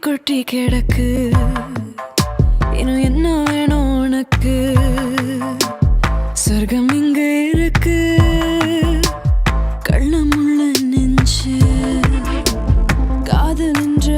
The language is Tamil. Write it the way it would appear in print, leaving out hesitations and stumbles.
கொட்டி கிடக்கு. இன்னும் என்ன வேணும் உனக்கு? சொர்க்கம் இங்க இருக்கு, கள்ளமுள்ள நெஞ்சு காதல் என்ற